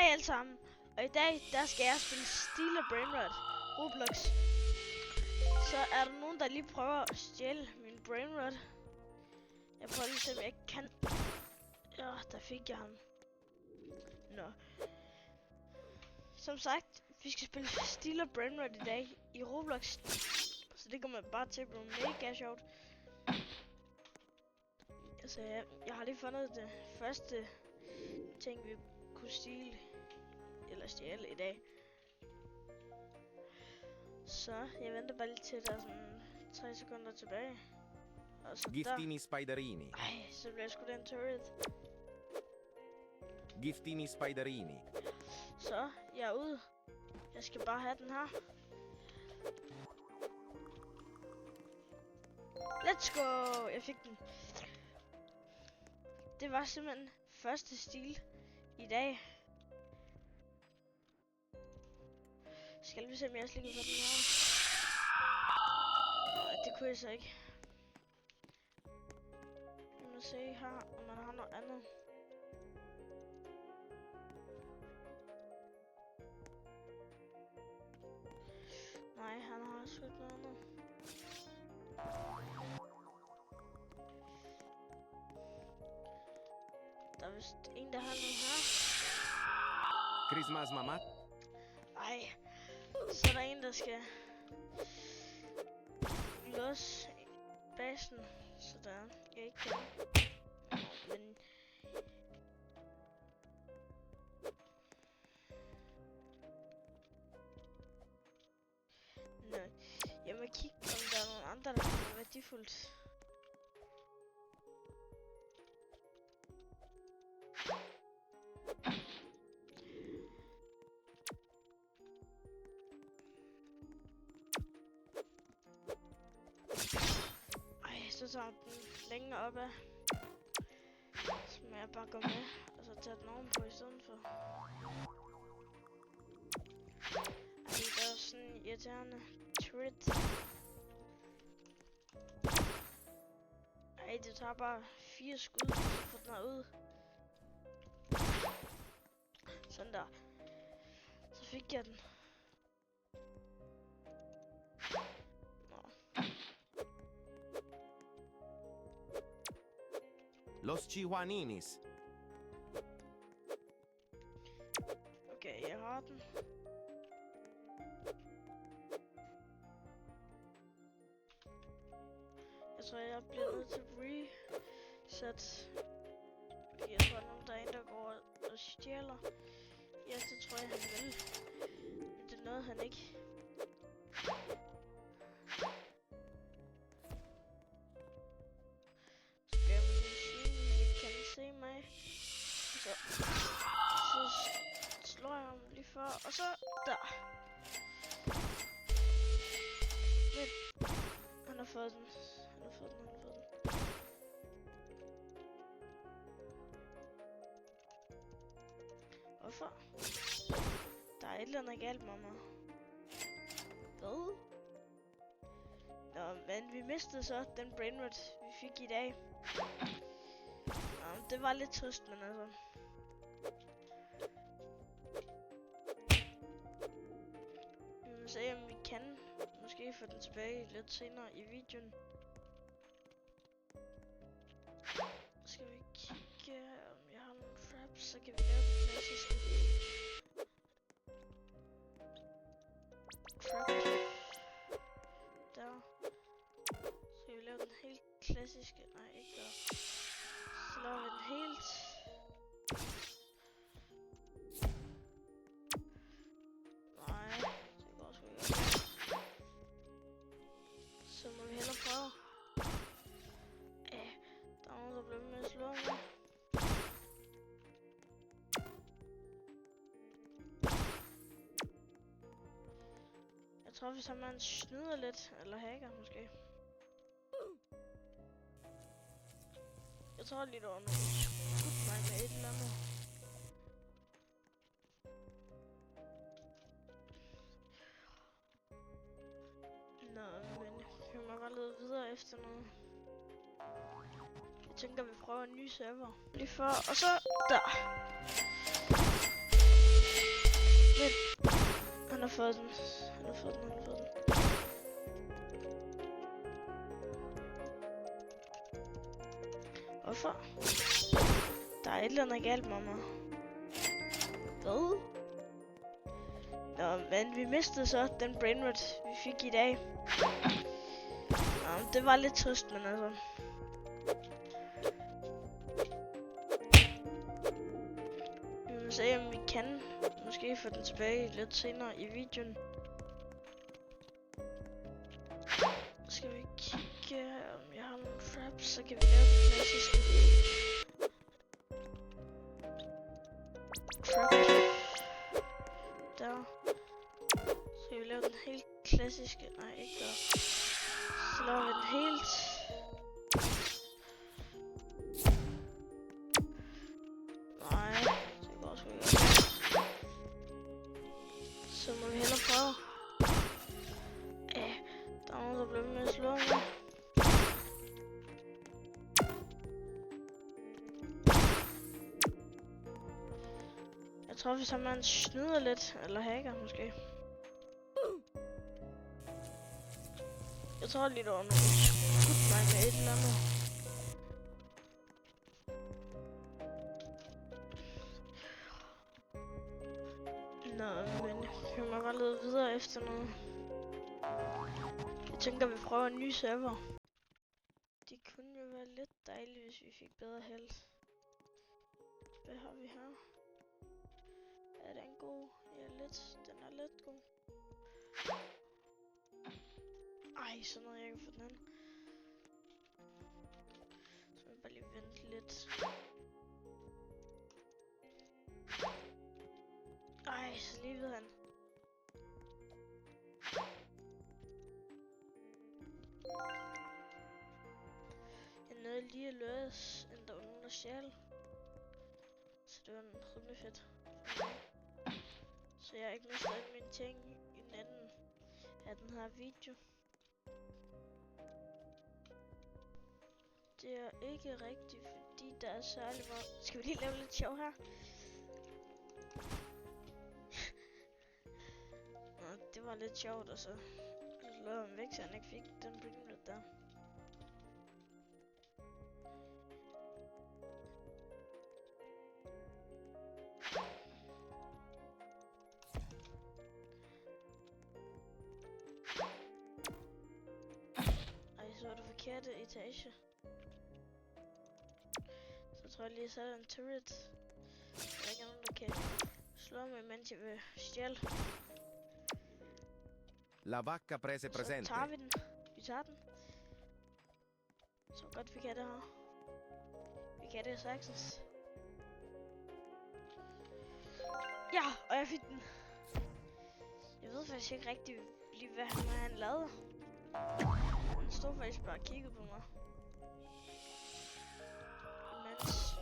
Hej alle sammen, og i dag der skal jeg spille Steel og Brainrot Roblox. Så er der nogen der lige prøver at stjæle min Brainrot. Jeg prøver lige at se om jeg ikke kan. Ja, der fik jeg ham. Nå. Som sagt, vi skal spille Steel og Brainrot i dag i Roblox. Så det kommer bare til at blive mega sjovt. Altså, jeg har lige fundet det første ting vi kunne stjæle eller i dag. Så jeg venter bare lige til der er sådan 3 sekunder tilbage. Og så Giftini spiderini. Ej, så bliver jeg sgu den turret. Giftini spiderini. Så jeg er ude. Jeg skal bare have den her. Let's go! Jeg fik den. Det var simpelthen første stil i dag. Skal vi se om jeg også lige kan få den her? Det kunne jeg så ikke. Vi må se her, om man har noget andet. Nej, han har sgu ikke noget andet. Der er vist en, der har noget her. Christmas mamma. Ej, så er der en, der skal låse basen, så der jeg ikke kan. Men nå, jeg må kigge, om der er nogle andre, der er værdifuldt. Så tager den længere op af. Så må jeg bare gå med, og så tage den ovenpå i stedet for. Ej, det er sådan irriterende turret. Ej, det tager bare 4 skud, for at få den her ud. Sådan der. Så fik jeg den. Los Chihuaninis. Okay, jeg har den. Jeg tror, jeg bliver nødt til at reset. Jeg tror, der er en, der går og stjæler. Ja, det tror jeg, han vil. Men det nåede han ikke. Se mig. Så slår jeg ham lige før, og så der. Men han har fået den. Han har fået den. Hvorfor? Der er et eller andet galt med mig. Hvad? Nå, men vi mistede så den Brainrot, vi fik i dag. Det var lidt trist, men altså. Vi må se, om vi kan måske få den tilbage lidt senere i videoen. Skal vi kigge, om jeg har nogle traps, så kan vi lave den klassiske trap. Der. Skal vi lave den helt klassiske? Nej, ikke der. Så laver vi den helt. Nej, det går sgu ikke. Så må vi hellere prøve. Der er nogen, der bliver med at slå mig. Jeg tror, hvis man snyder lidt, eller hacker måske. Jeg tror lige, der var nogen skudt mig med et eller andet. Nå, men vi må bare lede videre efter noget. Jeg tænker, vi prøver en ny server. Lige før, og så der. fået den. Han har fået den. Hvorfor? Der er et eller andet galt med mig. Hvad? Nå, men vi mistede så den brainrot, vi fik i dag. Nå, det var lidt trist, men altså. Vi må se, om vi kan måske få den tilbage lidt senere i videoen. Skal vi kigge, om jeg har nogle traps, så kan vi lave den klassiske trap. Der. Så kan vi lave den helt klassiske, nej ikke der. Så laver vi den helt. Nej, det går sgu ikke. Så må vi hellere prøve. Der er nogen, der bliver med at slå mig. Jeg tror, hvis man snyder lidt, eller hacker måske. Jeg tror lige, der var nogen, der skudt mig med et eller andet. Nå, men vi må bare lede videre efter noget. Jeg tænker, vi prøver en ny server. Det kunne jo være lidt dejligt, hvis vi fik bedre held. Hvad har vi her? Er den god? Ja, lidt. Den er lidt god. Ej, så noget jeg kan få den hen. Så må jeg bare lige vente lidt. Ej, så lige ved han. Jeg nåede lige at løse, end der var nogen, der stjal. Så det var rimelig fedt. Så jeg har ikke mistet alle mine ting i natten af den her video. Det er ikke rigtigt, fordi der er særlig meget. Skal vi lige lave lidt sjov her? Nå, det var lidt sjovt, og så slår han væk, så han ikke fik den brainrot der. Ej, så var det forkerte etage. Så tror jeg lige, så er der en turret. Der er ikke nogen, der kan slå mig, mens jeg vil stjæle. La vacca prese Så presente. tager vi den. Vi tager den. Så godt vi kan det her. Vi kan det sagtens. Ja, og jeg fik den. Jeg ved faktisk ikke rigtig lige, hvad han lavede. Han stod faktisk bare og kiggede på mig. Imens.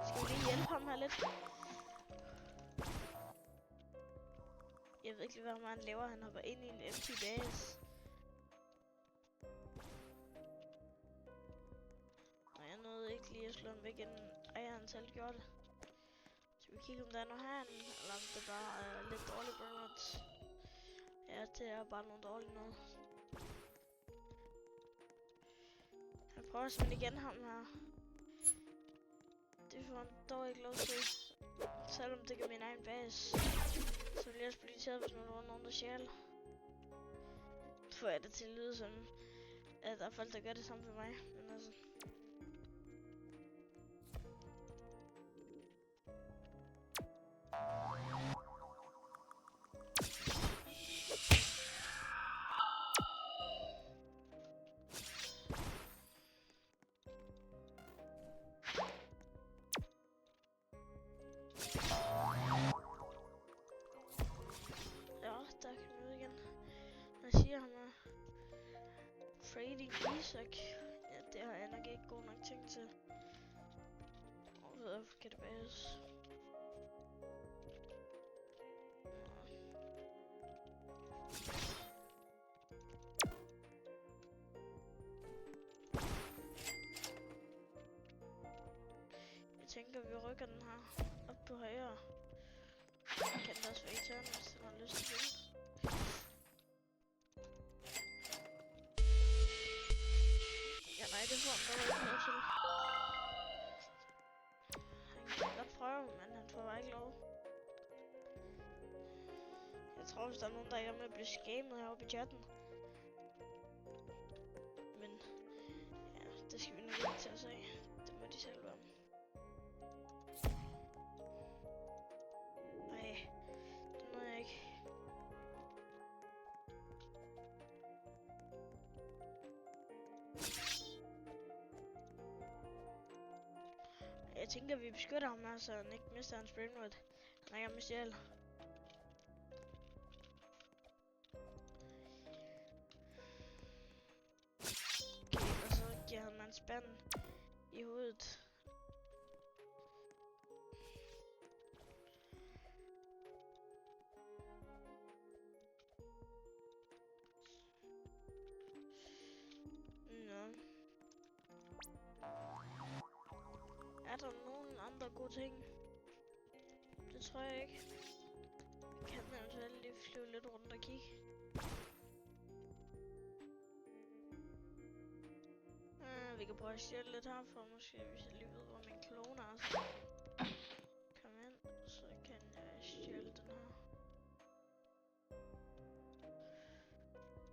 Skal vi lige hjælpe ham her lidt? Jeg ved ikke lige, hvad han laver. Han hopper ind i en empty base. Og jeg nåede ikke lige at slå ham væk, inden ejeren selv gjorde det. Så vi kigger, om der er noget herinde, eller om det bare er lidt dårlige brainrots. Ja, det er bare nogle dårlige noget. Han prøver simpelthen igen ham her. Det får han dog ikke lov til. Selvom det kan min egen base. Så bliver jeg også politiet, hvis man var nogen, der stjæler. Får jeg det til at lyde som, at der er folk, der gør det samme for mig. Men altså. Trading Isaac. Ja, det har jeg nok ikke god nok ting til. Og videre kan det base. tænker, vi rykker den her op på højre. Jeg kan den også være irriterende, hvis den har lyst til det. Ja, nej, det får han dog ikke lov til. Han kan godt prøve, men han får bare ikke lov. Jeg tror, hvis der er nogen, der er i gang med at blive scammet heroppe i chatten. Men ja, det skal vi nok ikke tage os af. Det må de selv være. Ej, det nåede jeg ikke. Jeg tænker, at vi beskytter ham her, så han ikke mister hans brainrot. Han er i gang med stjæl. Okay, og så giver han mig en spand i hovedet. Nå. Er der nogen andre gode ting? Det tror jeg ikke. Kan man eventuelt lige flyve lidt rundt og kigge? Vi kan prøve at stjæle lidt herfra, måske, hvis jeg lige ved, hvor min klone er. Så kom ind, så kan jeg stjæle den her.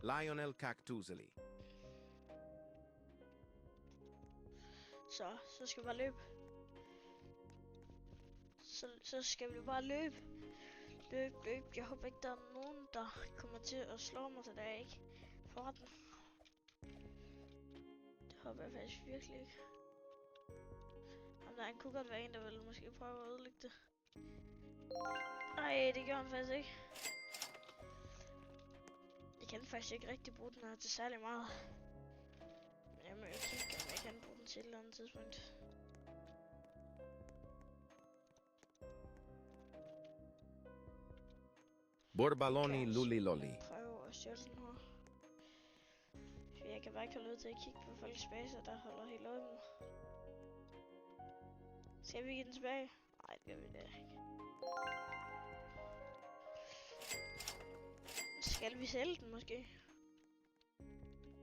Lionel Cactuseli. Så skal vi bare løbe. Så skal vi bare løbe. Løb. Jeg håber ikke, der er nogen, der kommer til at slå mig, så der er ikke for den. Det håber jeg faktisk virkelig ikke. Han kunne godt være en, der ville måske prøve at ødelægge det. Nej, det gjorde han faktisk ikke. Jeg kan faktisk ikke rigtig bruge den her til særlig meget. Men jeg må jo kigge, om jeg kan bruge den til et eller andet tidspunkt. Borbaloni Luliloli. Prøv at stjæle den her. For jeg kan bare ikke holde ud til at kigge på folks baser, der holder helt åben. Skal vi give den tilbage? Nej, det gør vi da ikke. Skal vi sælge den måske?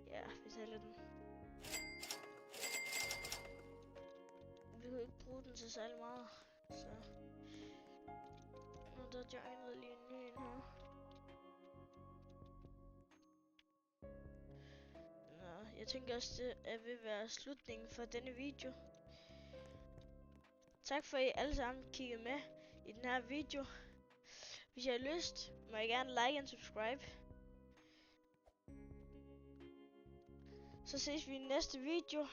Ja, vi sælger den. Vi kan ikke bruge den til særlig meget, så... Nu der joinede lige en ny en her. Nå, jeg tænker også, det er ved at være slutningen for denne video. Tak for, at I alle sammen kiggede med i den her video. Hvis I har lyst, må I gerne like og subscribe. Så ses vi i næste video.